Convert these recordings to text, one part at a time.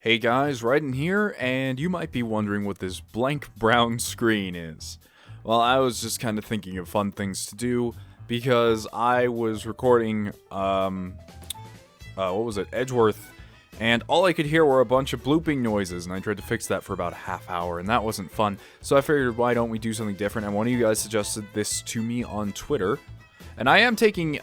Hey guys, Ryden here, and you might be wondering what this blank brown screen is. Well, I was just kind of thinking of fun things to do, because I was recording, Edgeworth, and all I could hear were a bunch of blooping noises, and I tried to fix that for about a half hour, and that wasn't fun. So I figured, why don't we do something different, and one of you guys suggested this to me on Twitter. And I am taking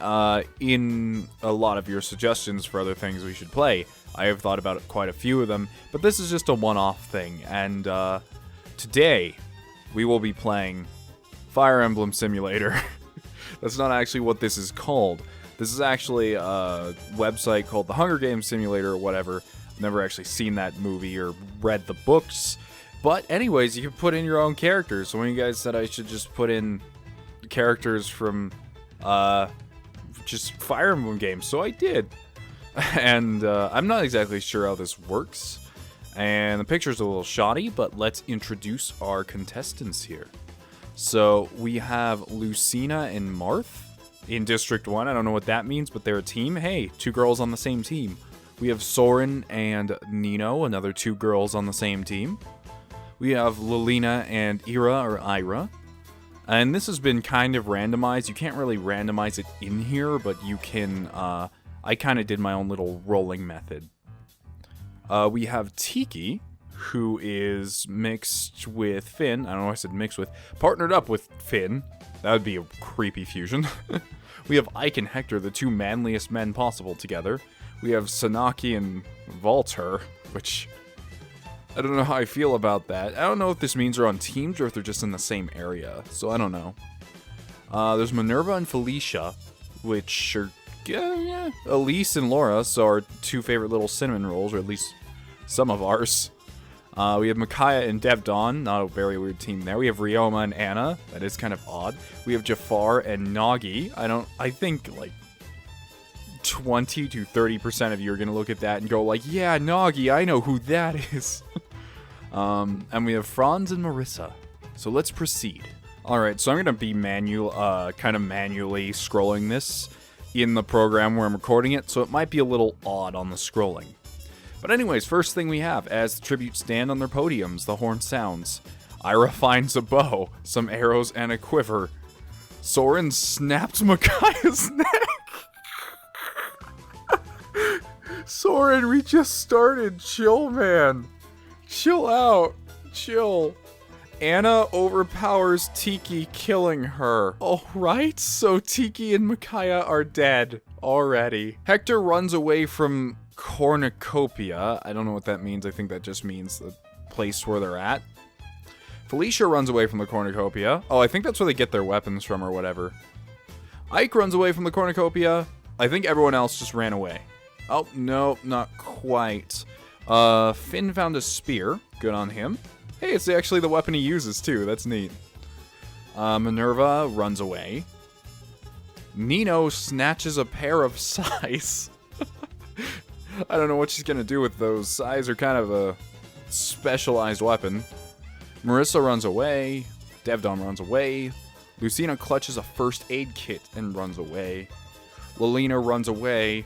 in a lot of your suggestions for other things we should play. I have thought about quite a few of them, but this is just a one-off thing. And today, we will be playing Fire Emblem Simulator. That's not actually what this is called. This is actually a website called the Hunger Games Simulator or whatever. I've never actually seen that movie or read the books. But anyways, you can put in your own characters. So when you guys said I should just put in characters from just Fire Emblem games, so I did. And I'm not exactly sure how this works, and the picture's a little shoddy, but let's introduce our contestants here. So we have Lucina and Marth in District 1. I don't know what that means, but they're a team. Hey, two girls on the same team. We have Soren and Nino, another two girls on the same team. We have Lilina and Ira. And this has been kind of randomized. You can't really randomize it in here, but you can, I kind of did my own little rolling method. We have Tiki, who is mixed with Finn. I don't know why I said mixed with. Partnered up with Finn. That would be a creepy fusion. We have Ike and Hector, the two manliest men possible together. We have Sanaki and Valter, which I don't know how I feel about that. I don't know if this means they're on teams or if they're just in the same area, so I don't know. There's Minerva and Felicia, which are, yeah. Elise and Laura, so our two favorite little cinnamon rolls, or at least some of ours. We have Micaiah and Devdon, not a very weird team there. We have Ryoma and Anna, that is kind of odd. We have Jafar and Nagi. I think, like, 20 to 30% of you are going to look at that and go like, yeah, Nagi, I know who that is. And we have Franz and Marissa. So let's proceed. Alright, so I'm going to be kind of manually scrolling this in the program where I'm recording it, so it might be a little odd on the scrolling. But anyways, first thing we have, as the tributes stand on their podiums, the horn sounds. Ira finds a bow, some arrows, and a quiver. Soren snaps Micaiah's neck. Soren, we just started. Chill, man. Chill out. Chill. Anna overpowers Tiki, killing her. Alright, so Tiki and Micaiah are dead already. Hector runs away from Cornucopia. I don't know what that means. I think that just means the place where they're at. Felicia runs away from the Cornucopia. Oh, I think that's where they get their weapons from or whatever. Ike runs away from the Cornucopia. I think everyone else just ran away. Oh, no, not quite. Finn found a spear. Good on him. Hey, it's actually the weapon he uses, too. That's neat. Minerva runs away. Nino snatches a pair of sais. I don't know what she's gonna do with those. Sais are kind of a specialized weapon. Marissa runs away. Devdon runs away. Lucina clutches a first aid kit and runs away. Lilina runs away.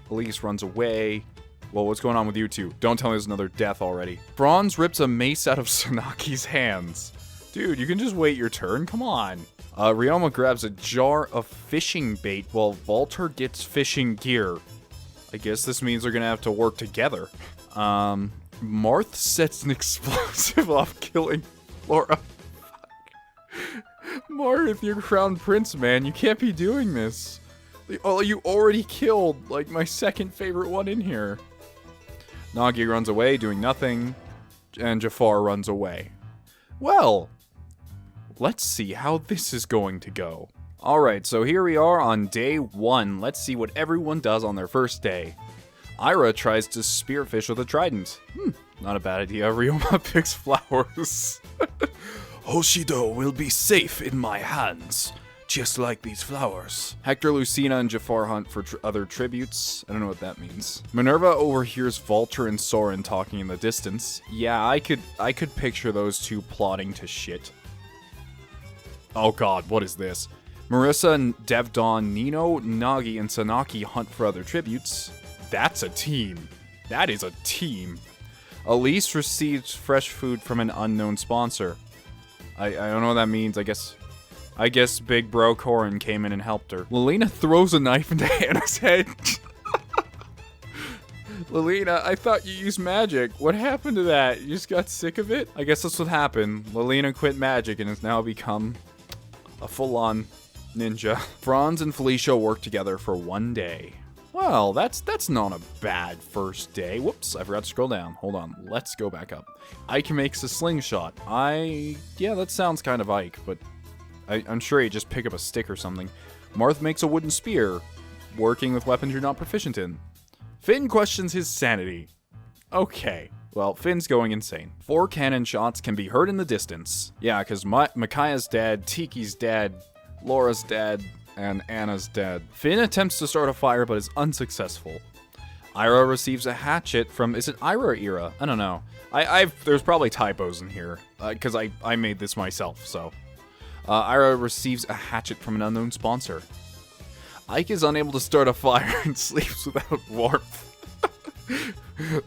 Elise runs away. Well, what's going on with you two? Don't tell me there's another death already. Franz rips a mace out of Sanaki's hands. Dude, you can just wait your turn? Come on. Ryoma grabs a jar of fishing bait while Valter gets fishing gear. I guess this means they're gonna have to work together. Marth sets an explosive off, killing Laura. Marth, you're crown prince, man. You can't be doing this. Oh, you already killed, like, my second favorite one in here. Nagi runs away, doing nothing, and Jafar runs away. Well, let's see how this is going to go. Alright, so here we are on day 1. Let's see what everyone does on their first day. Ira tries to spearfish with a trident. Not a bad idea. Ryoma picks flowers. Hoshido will be safe in my hands. Just like these flowers. Hector, Lucina, and Jafar hunt for other tributes. I don't know what that means. Minerva overhears Valter and Soren talking in the distance. Yeah, I could picture those two plotting to shit. Oh god, what is this? Marissa and Devdon, Nino, Nagi, and Sanaki hunt for other tributes. That's a team. That is a team. Elise receives fresh food from an unknown sponsor. I don't know what that means. I guess Big Bro Corin came in and helped her. Lelina throws a knife into Hannah's head. Lelina, I thought you used magic. What happened to that? You just got sick of it? I guess that's what happened. Lelina quit magic and has now become a full-on ninja. Franz and Felicia work together for one day. Well, that's not a bad first day. Whoops, I forgot to scroll down. Hold on, let's go back up. Ike makes a slingshot. Yeah, that sounds kind of Ike, but I'm sure he'd just pick up a stick or something. Marth makes a wooden spear, working with weapons you're not proficient in. Finn questions his sanity. Okay, well, Finn's going insane. 4 cannon shots can be heard in the distance. Yeah, because Micaiah's dead, Tiki's dead, Laura's dead, and Anna's dead. Finn attempts to start a fire, but is unsuccessful. Ira receives a hatchet from... Is it Ira or Ira? I don't know. There's probably typos in here, because I made this myself, so... Ira receives a hatchet from an unknown sponsor. Ike is unable to start a fire and sleeps without warmth.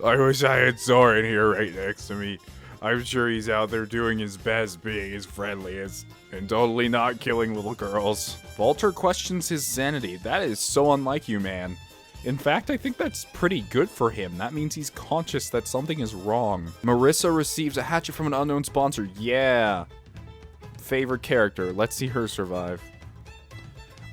I wish I had Soren here right next to me. I'm sure he's out there doing his best, being his friendliest, and totally not killing little girls. Walter questions his sanity. That is so unlike you, man. In fact, I think that's pretty good for him. That means he's conscious that something is wrong. Marissa receives a hatchet from an unknown sponsor. Yeah. Favorite character. Let's see her survive.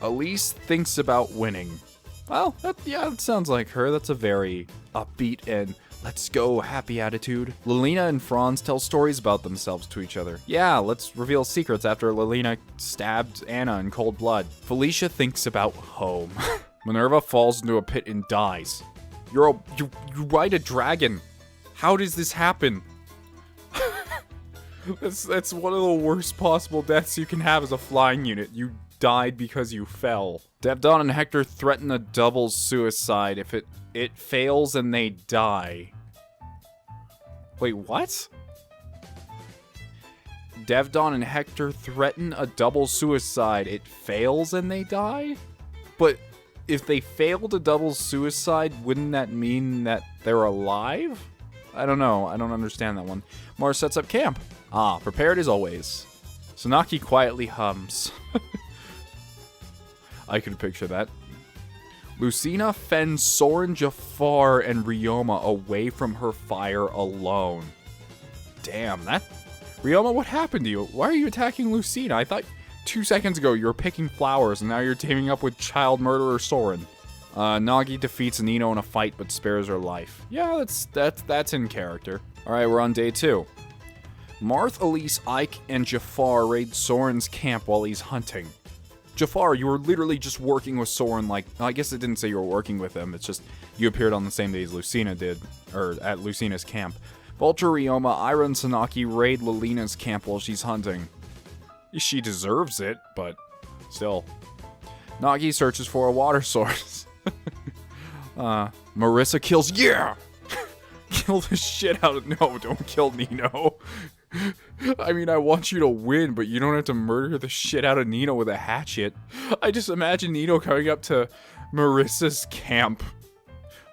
Elise thinks about winning. Well, that sounds like her. That's a very upbeat and let's go happy attitude. Lelina and Franz tell stories about themselves to each other. Yeah, let's reveal secrets after Lelina stabbed Anna in cold blood. Felicia thinks about home. Minerva falls into a pit and dies. You ride a dragon. How does this happen? That's one of the worst possible deaths you can have as a flying unit. You died because you fell. Devdon and Hector threaten a double suicide if it fails and they die. Wait, what? Devdon and Hector threaten a double suicide. It fails and they die? But if they failed a double suicide, wouldn't that mean that they're alive? I don't know. I don't understand that one. Mars sets up camp. Ah, prepared as always. Tsunaki quietly hums. I could picture that. Lucina fends Soren, Jafar, and Ryoma away from her fire alone. Damn, Ryoma, what happened to you? Why are you attacking Lucina? I thought 2 seconds ago you were picking flowers, and now you're teaming up with child murderer Soren. Nagi defeats Nino in a fight, but spares her life. Yeah, that's in character. Alright, we're on day 2. Marth, Elise, Ike, and Jafar raid Soren's camp while he's hunting. Jafar, you were literally just working with Soren, I guess it didn't say you were working with him, it's just you appeared on the same day as Lucina did, or at Lucina's camp. Vulture, Ryoma, Ira, and Tsunaki raid Lelina's camp while she's hunting. She deserves it, but still. Nagi searches for a water source. Marissa kills, yeah! Kill the shit out of, no, don't kill Nino. I mean, I want you to win, but you don't have to murder the shit out of Nino with a hatchet. I just imagine Nino coming up to Marissa's camp.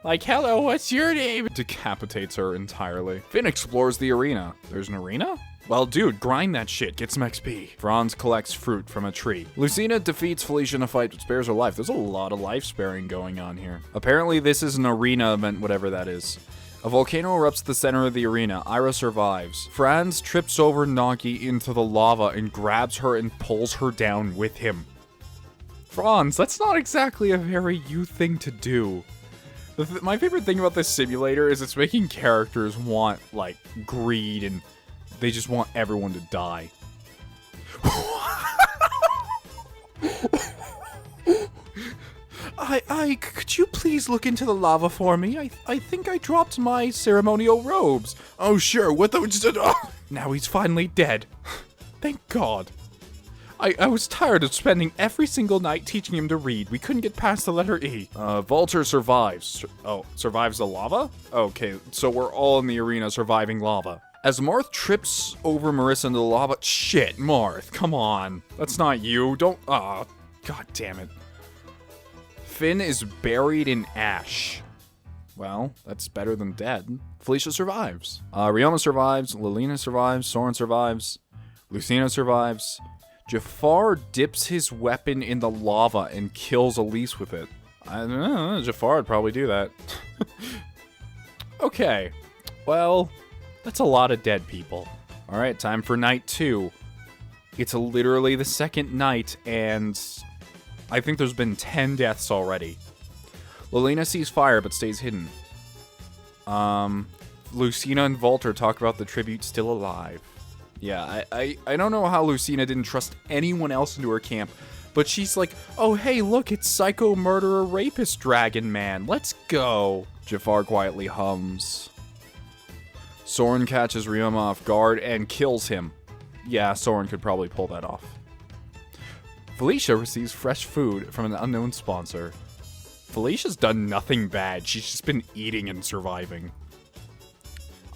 Like, hello, what's your name? Decapitates her entirely. Finn explores the arena. There's an arena? Well, dude, grind that shit. Get some XP. Franz collects fruit from a tree. Lucina defeats Felicia in a fight but spares her life. There's a lot of life sparing going on here. Apparently, this is an arena event, whatever that is. A volcano erupts at the center of the arena. Ira survives. Franz trips over Nagi into the lava and grabs her and pulls her down with him. Franz, that's not exactly a very you thing to do. My favorite thing about this simulator is it's making characters want, like, greed and they just want everyone to die. Could you please look into the lava for me? I think I dropped my ceremonial robes. Oh, sure, what the... Now he's finally dead. Thank God. I was tired of spending every single night teaching him to read. We couldn't get past the letter E. Vulture survives. Survives the lava? Okay, so we're all in the arena surviving lava. As Marth trips over Marissa into the lava... Shit, Marth, come on. That's not you. Don't... God damn it. Finn is buried in ash. Well, that's better than dead. Felicia survives. Ryoma survives. Lilina survives. Soren survives. Lucina survives. Jafar dips his weapon in the lava and kills Elise with it. I don't know, Jafar would probably do that. Okay, well, that's a lot of dead people. Alright, time for night 2. It's literally the second night, and I think there's been 10 deaths already. Lilina sees fire, but stays hidden. Lucina and Volter talk about the tribute still alive. Yeah, I don't know how Lucina didn't trust anyone else into her camp, but she's like, oh hey, look, it's Psycho Murderer Rapist Dragon Man, let's go. Jafar quietly hums. Soren catches Ryoma off guard and kills him. Yeah, Soren could probably pull that off. Felicia receives fresh food from an unknown sponsor. Felicia's done nothing bad, she's just been eating and surviving.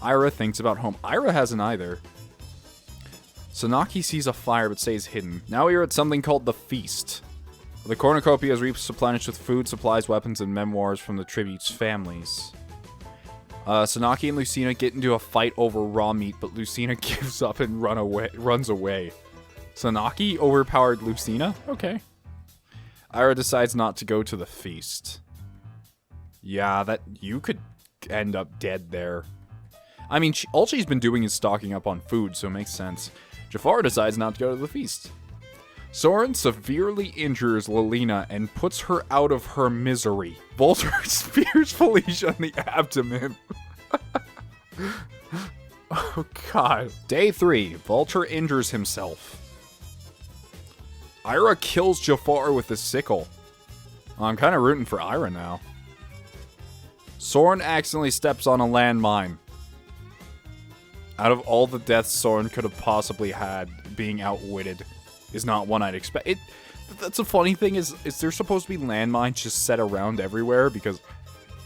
Ira thinks about home. Ira hasn't either. Sanaki sees a fire but stays hidden. Now we are at something called the Feast. The cornucopia is replenished with food, supplies, weapons, and memoirs from the tribute's families. Sanaki and Lucina get into a fight over raw meat, but Lucina gives up and runs away. Sanaki overpowered Lucina? Okay. Ira decides not to go to the feast. Yeah, you could end up dead there. I mean, all she's been doing is stocking up on food, so it makes sense. Jafar decides not to go to the feast. Soren severely injures Lilina and puts her out of her misery. Volter spears Felicia in the abdomen. Oh god. Day 3. Volter injures himself. Ira kills Jafar with a sickle. I'm kind of rooting for Ira now. Soren accidentally steps on a landmine. Out of all the deaths Soren could have possibly had, being outwitted is not one I'd expect. That's a funny thing, is there supposed to be landmines just set around everywhere? Because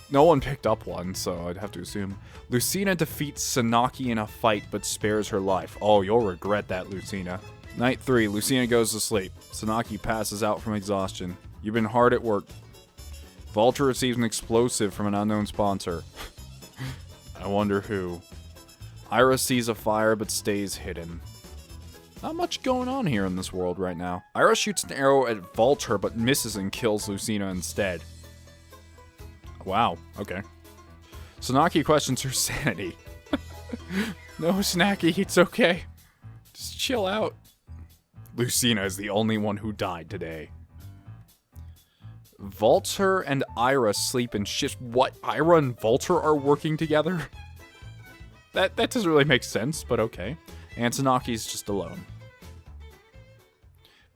no one picked up one, so I'd have to assume. Lucina defeats Sanaki in a fight, but spares her life. Oh, you'll regret that, Lucina. Night 3, Lucina goes to sleep. Sanaki passes out from exhaustion. You've been hard at work. Volter receives an explosive from an unknown sponsor. I wonder who. Ira sees a fire but stays hidden. Not much going on here in this world right now. Ira shoots an arrow at Volter but misses and kills Lucina instead. Wow, okay. Sanaki questions her sanity. No, Snacky, it's okay. Just chill out. Lucina is the only one who died today. Volter and Ira sleep in shifts. What? Ira and Volter are working together? That doesn't really make sense, but okay. And Sanaki's just alone.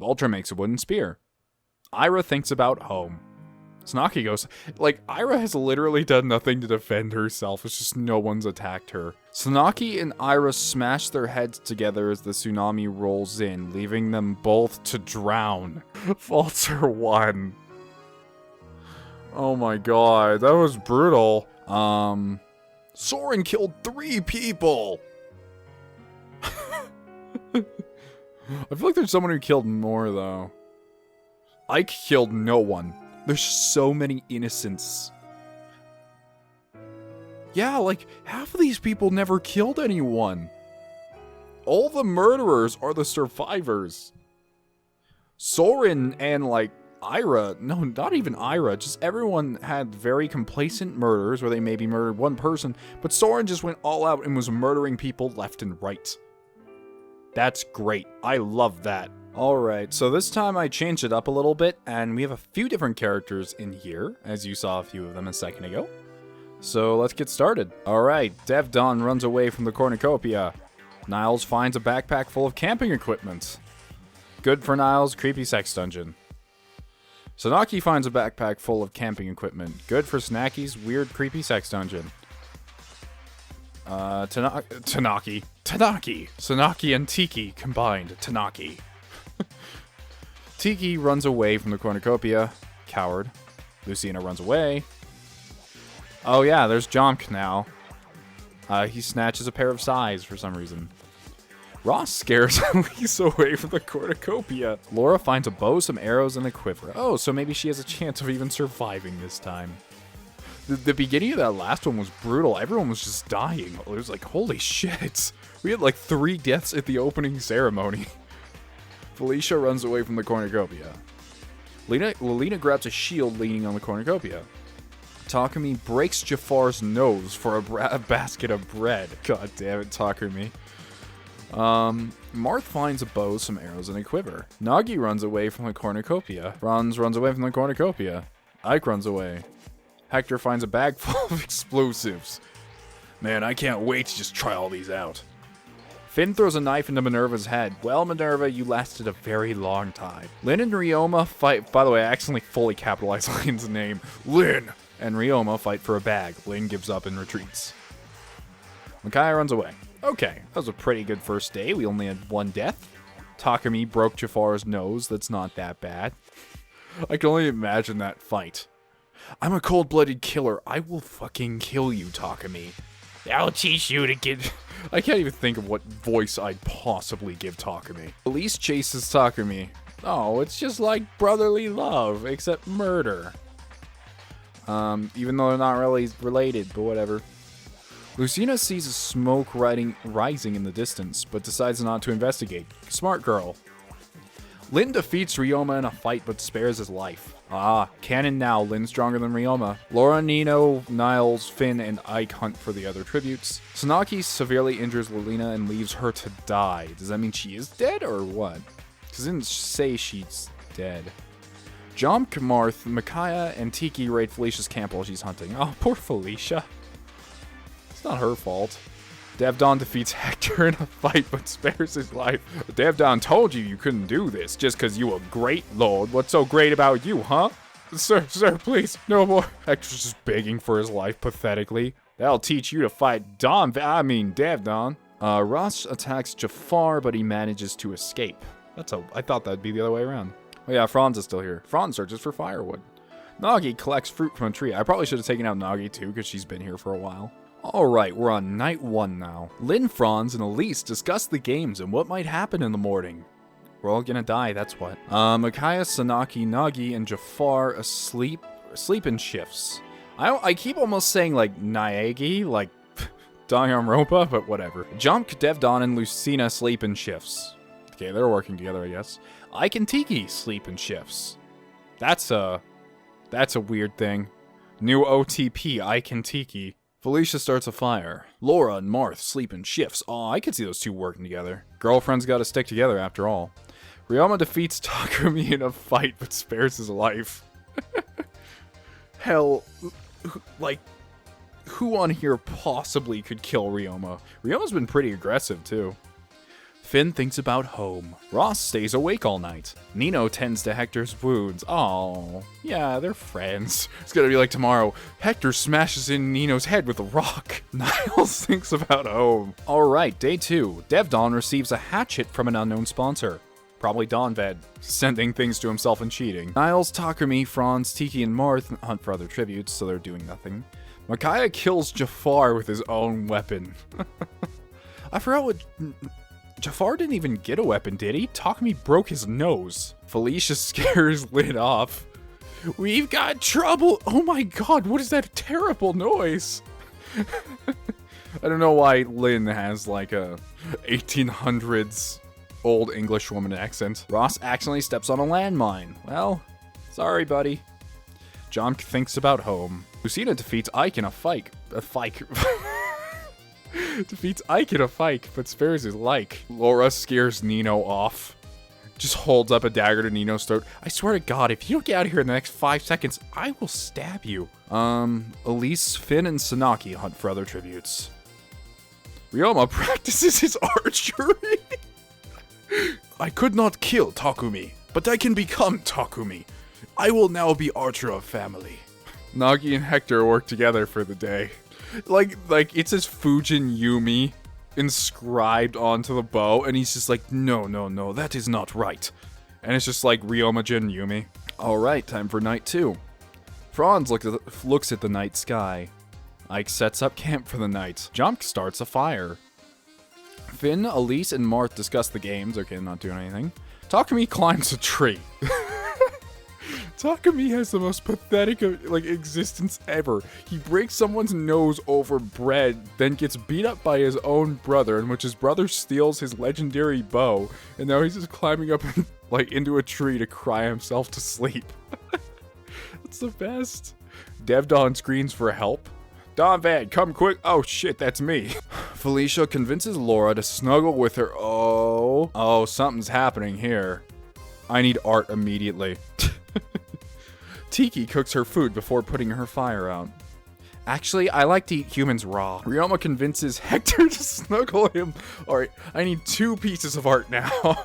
Volter makes a wooden spear. Ira thinks about home. Sanaki goes, like, Ira has literally done nothing to defend herself. It's just no one's attacked her. Sanaki and Ira smash their heads together as the tsunami rolls in, leaving them both to drown. Volter won. Oh my god, that was brutal. Soren killed 3 people! I feel like there's someone who killed more, though. Ike killed no one. There's so many innocents. Yeah, like, half of these people never killed anyone. All the murderers are the survivors. Soren and, like, Ira, no, not even Ira, just everyone had very complacent murders where they maybe murdered one person, but Soren just went all out and was murdering people left and right. That's great. I love that. Alright, so this time I changed it up a little bit, and we have a few different characters in here, as you saw a few of them a second ago. So let's get started. Alright, Devdon runs away from the cornucopia. Niles finds a backpack full of camping equipment. Good for Niles' creepy sex dungeon. Sanaki finds a backpack full of camping equipment. Good for Snacky's weird, creepy sex dungeon. Tanaki. Sanaki and Tiki combined. Tanaki. Tiki runs away from the cornucopia. Coward. Lucina runs away. Oh yeah, there's Jonk now. He snatches a pair of sais for some reason. Ross scares Elise away from the cornucopia. Laura finds a bow, some arrows, and a quiver. Oh, so maybe she has a chance of even surviving this time. The beginning of that last one was brutal. Everyone was just dying. It was like, holy shit. We had like 3 deaths at the opening ceremony. Felicia runs away from the cornucopia. Lilina grabs a shield leaning on the cornucopia. Takumi breaks Jafar's nose for a basket of bread. God damn it, Takumi. Marth finds a bow, some arrows, and a quiver. Nagi runs away from the cornucopia. Franz runs away from the cornucopia. Ike runs away. Hector finds a bag full of explosives. Man, I can't wait to just try all these out. Finn throws a knife into Minerva's head. Well, Minerva, you lasted a very long time. Lin and Ryoma fight. By the way, I accidentally fully capitalized Lin's name. Lin! And Ryoma fight for a bag. Lin gives up and retreats. Micaiah runs away. Okay, that was a pretty good first day. We only had 1 death. Takumi broke Jafar's nose. That's not that bad. I can only imagine that fight. I'm a cold-blooded killer. I will fucking kill you, Takumi. I'll teach you to get... I can't even think of what voice I'd possibly give Takumi. Elise chases Takumi. Oh, it's just like brotherly love, except murder. Even though they're not really related, but whatever. Lucina sees a smoke rising in the distance, but decides not to investigate. Smart girl. Lin defeats Ryoma in a fight, but spares his life. Ah, canon now, Lin's stronger than Ryoma. Laura, Nino, Niles, Finn, and Ike hunt for the other tributes. Tsunaki severely injures Lilina and leaves her to die. Does that mean she is dead, or what? Because it didn't say she's dead. Jomp, Marth, Micaiah, and Tiki raid Felicia's camp while she's hunting. Oh, poor Felicia. It's not her fault. Devdon defeats Hector in a fight, but spares his life. Devdon told you you couldn't do this, just because you a great lord. What's so great about you, huh? Sir, please, no more. Hector's just begging for his life pathetically. That'll teach you to fight Devdon. Ross attacks Jafar, but he manages to escape. I thought that'd be the other way around. Oh yeah, Franz is still here. Franz searches for firewood. Nagi collects fruit from a tree. I probably should have taken out Nagi too, because she's been here for a while. Alright, we're on night 1 now. Lin, Franz, and Elise discuss the games and what might happen in the morning. We're all gonna die, that's what. Micaiah, Sanaki, Nagi, and Jafar sleep in shifts. I keep almost saying like Naegi, like Danganronpa, but whatever. Jump, Devdon, and Lucina sleep in shifts. Okay, they're working together, I guess. Ike and Tiki sleep in shifts. That's a weird thing. New OTP, Ike and Tiki. Felicia starts a fire. Laura and Marth sleep in shifts. Aw, I could see those two working together. Girlfriends gotta stick together after all. Ryoma defeats Takumi in a fight but spares his life. Hell, like, who on here possibly could kill Ryoma? Ryoma's been pretty aggressive too. Finn thinks about home. Ross stays awake all night. Nino tends to Hector's wounds. Oh, yeah, they're friends. It's gonna be like tomorrow. Hector smashes in Nino's head with a rock. Niles thinks about home. Alright, day 2. Devdon receives a hatchet from an unknown sponsor. Probably Donved, sending things to himself and cheating. Niles, Takumi, Franz, Tiki, and Marth hunt for other tributes, so they're doing nothing. Micaiah kills Jafar with his own weapon. I forgot what... Jafar didn't even get a weapon, did he? Takumi broke his nose. Felicia scares Lin off. We've got trouble! Oh my god, what is that terrible noise? I don't know why Lin has like a 1800s old English woman accent. Ross accidentally steps on a landmine. Well, sorry buddy. John thinks about home. Lucina defeats Ike in a fight. Defeats Ike in a fight, but spares his life. Laura scares Nino off. Just holds up a dagger to Nino's throat. I swear to God, if you don't get out of here in the next 5 seconds, I will stab you. Elise, Finn, and Sanaki hunt for other tributes. Ryoma practices his archery. I could not kill Takumi, but I can become Takumi. I will now be Archer of Family. Nagi and Hector work together for the day. Like it says Fujin Yumi inscribed onto the bow, and he's just like, no, that is not right. And it's just like Ryoma-jin Yumi. Alright, time for night 2. Franz looks at the night sky. Ike sets up camp for the night. Jump starts a fire. Finn, Elise, and Marth discuss the games. Okay, not doing anything. Takumi climbs a tree. Takumi has the most pathetic, existence ever. He breaks someone's nose over bread, then gets beat up by his own brother, in which his brother steals his legendary bow, and now he's just climbing up, into a tree to cry himself to sleep. That's the best. Devdon screams for help. Donvan, come quick. Oh shit, that's me. Felicia convinces Laura to snuggle with her. Oh, something's happening here. I need art immediately. Tiki cooks her food before putting her fire out. Actually, I like to eat humans raw. Ryoma convinces Hector to snuggle him. Alright, I need 2 pieces of art now.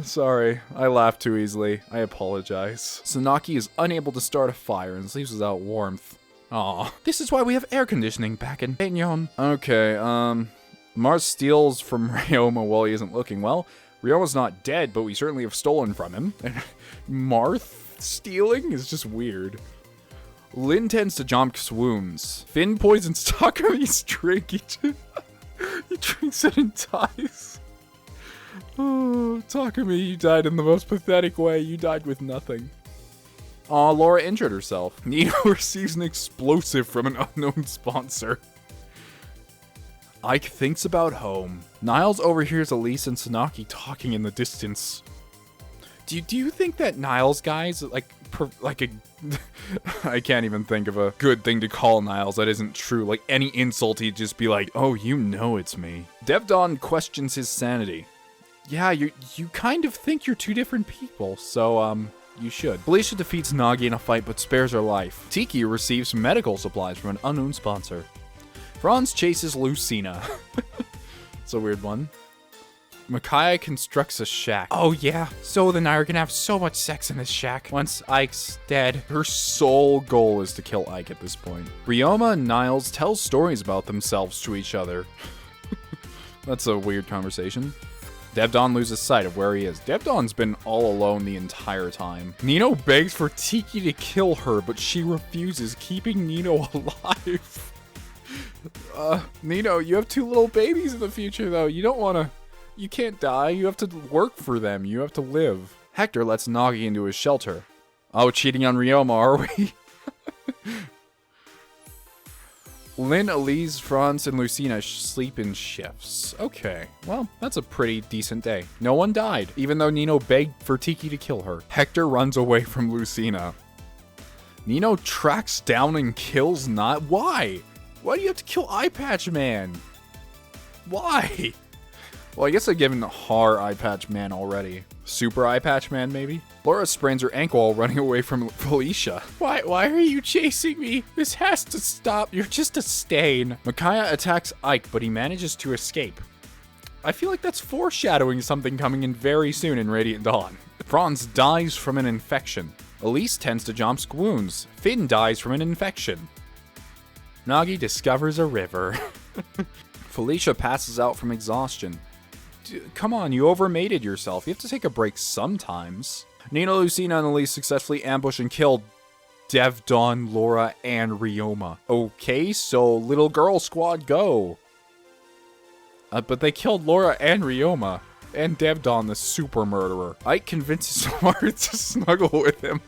Sorry, I laughed too easily. I apologize. Sanaki is unable to start a fire and leaves without warmth. Aw, this is why we have air conditioning back in Banyon. Okay, Mars steals from Ryoma while he isn't looking. Well, Ryoma's not dead, but we certainly have stolen from him. Marth stealing is just weird. Lin tends to Jomk's wounds. Finn poisons Takumi's drink. He drinks it and dies. Oh, Takumi, you died in the most pathetic way. You died with nothing. Aw, Laura injured herself. Nino receives an explosive from an unknown sponsor. Ike thinks about home. Niles overhears Elise and Sanaki talking in the distance. Do you think that Niles guy's I can't even think of a good thing to call Niles that isn't true. Like any insult, he'd just be like, oh, you know it's me. Devdon questions his sanity. Yeah, you kind of think you're 2 different people, so, you should. Felicia defeats Nagi in a fight but spares her life. Tiki receives medical supplies from an unknown sponsor. Franz chases Lucina. It's a weird one. Micaiah constructs a shack. Oh yeah, Soda and I are gonna have so much sex in this shack once Ike's dead. Her sole goal is to kill Ike at this point. Ryoma and Niles tell stories about themselves to each other. That's a weird conversation. Devdon loses sight of where he is. Devdon's been all alone the entire time. Nino begs for Tiki to kill her, but she refuses, keeping Nino alive. Nino, you have 2 little babies in the future, though. You can't die. You have to work for them. You have to live. Hector lets Nagi into his shelter. Oh, cheating on Ryoma, are we? Lynn, Elise, Franz, and Lucina sleep in shifts. Okay, well, that's a pretty decent day. No one died, even though Nino begged for Tiki to kill her. Hector runs away from Lucina. Nino tracks down and kills Not. Why? Why do you have to kill Eye Patch Man? Why? Well, I guess I've given Har Eye Patch Man already. Super Eye Patch Man, maybe? Laura sprains her ankle while running away from Felicia. Why are you chasing me? This has to stop. You're just a stain. Micaiah attacks Ike, but he manages to escape. I feel like that's foreshadowing something coming in very soon in Radiant Dawn. Franz dies from an infection. Elise tends to Jomsk's wounds. Finn dies from an infection. Nagi discovers a river. Felicia passes out from exhaustion. Come on, you overmated yourself. You have to take a break sometimes. Nino, Lucina, and Elise successfully ambush and kill Devdon, Laura, and Ryoma. Okay, so little girl squad go. But they killed Laura and Ryoma. And Devdon, the super murderer. Ike convinces Marth to snuggle with him.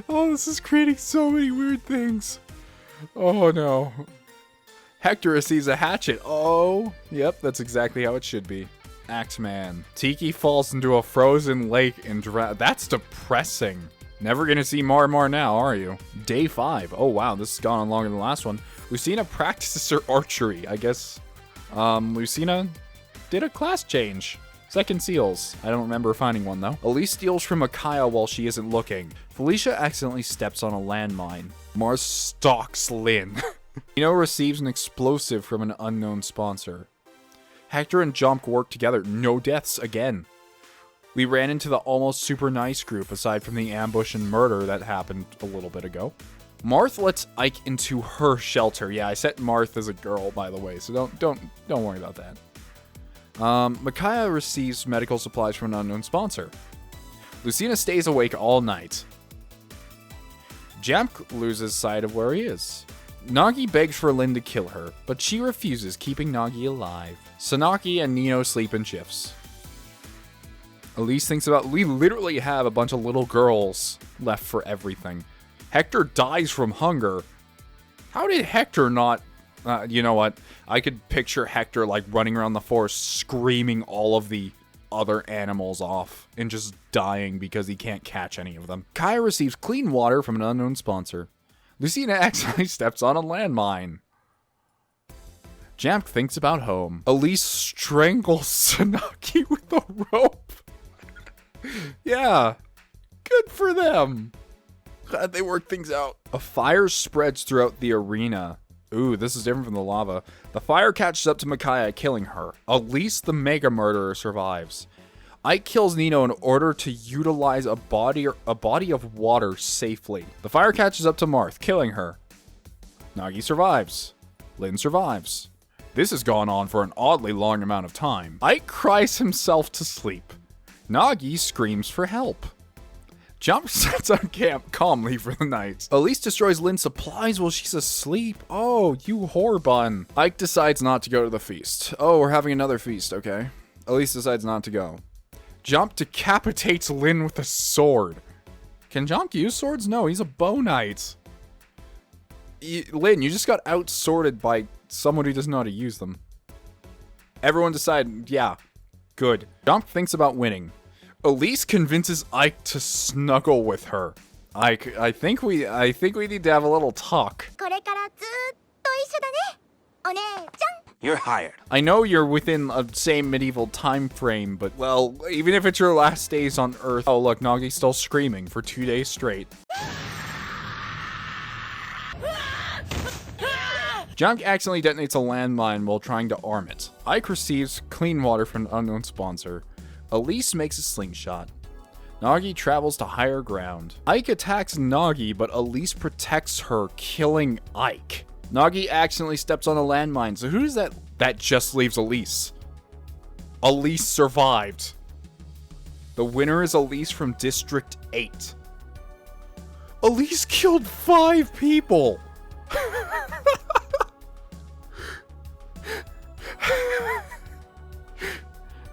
Oh, this is creating so many weird things. Oh no. Hector receives a hatchet. Oh, yep, that's exactly how it should be. Axeman. Tiki falls into a frozen lake and that's depressing. Never gonna see Mar now, are you? Day 5. Oh wow, this has gone on longer than the last one. Lucina practices her archery. I guess, Lucina did a class change. Second seals. I don't remember finding one though. Elise steals from Micaiah while she isn't looking. Felicia accidentally steps on a landmine. Mars stalks Lynn. Nino receives an explosive from an unknown sponsor. Hector and Jomk work together. No deaths again. We ran into the almost super nice group aside from the ambush and murder that happened a little bit ago. Marth lets Ike into her shelter. Yeah, I set Marth as a girl, by the way, so don't worry about that. Micaiah receives medical supplies from an unknown sponsor. Lucina stays awake all night. Jamk loses sight of where he is. Nagi begs for Lynn to kill her, but she refuses, keeping Nagi alive. Sanaki and Nino sleep in shifts. Elise thinks about, we literally have a bunch of little girls left for everything. Hector dies from hunger. How did Hector not, you know what? I could picture Hector like running around the forest screaming all of the other animals off and just dying because he can't catch any of them. Kaya receives clean water from an unknown sponsor. Lucina accidentally steps on a landmine. Jamp thinks about home. Elise strangles Sanaki with a rope. Yeah, good for them. Glad they worked things out. A fire spreads throughout the arena. Ooh, this is different from the lava. The fire catches up to Micaiah, killing her. Elise, the mega murderer, survives. Ike kills Nino in order to utilize a body of water safely. The fire catches up to Marth, killing her. Nagi survives. Lynn survives. This has gone on for an oddly long amount of time. Ike cries himself to sleep. Nagi screams for help. Jump sets on camp calmly for the night. Elise destroys Lynn's supplies while she's asleep. Oh, you whore bun. Ike decides not to go to the feast. Oh, we're having another feast, okay. Elise decides not to go. Jump decapitates Lynn with a sword. Can Jump use swords? No, he's a bow knight. Lynn, you just got outsorted by someone who doesn't know how to use them. Everyone decided, yeah, good. Jump thinks about winning. Elise convinces Ike to snuggle with her. Ike, I think we need to have a little talk. You're hired. I know you're within a same medieval time frame, but well, even if it's your last days on Earth. Oh look, Nagi's still screaming for 2 days straight. Junk accidentally detonates a landmine while trying to arm it. Ike receives clean water from an unknown sponsor. Elise makes a slingshot. Nagi travels to higher ground. Ike attacks Nagi, but Elise protects her, killing Ike. Nagi accidentally steps on a landmine, so who's that? That just leaves Elise. Elise survived. The winner is Elise from District 8. Elise killed 5 people!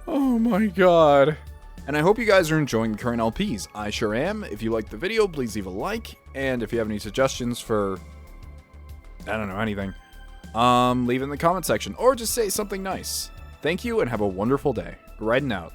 Oh my god. And I hope you guys are enjoying the current LPs. I sure am. If you liked the video, please leave a like. And if you have any suggestions for, I don't know, anything, leave it in the comment section. Or just say something nice. Thank you and have a wonderful day. Riding out.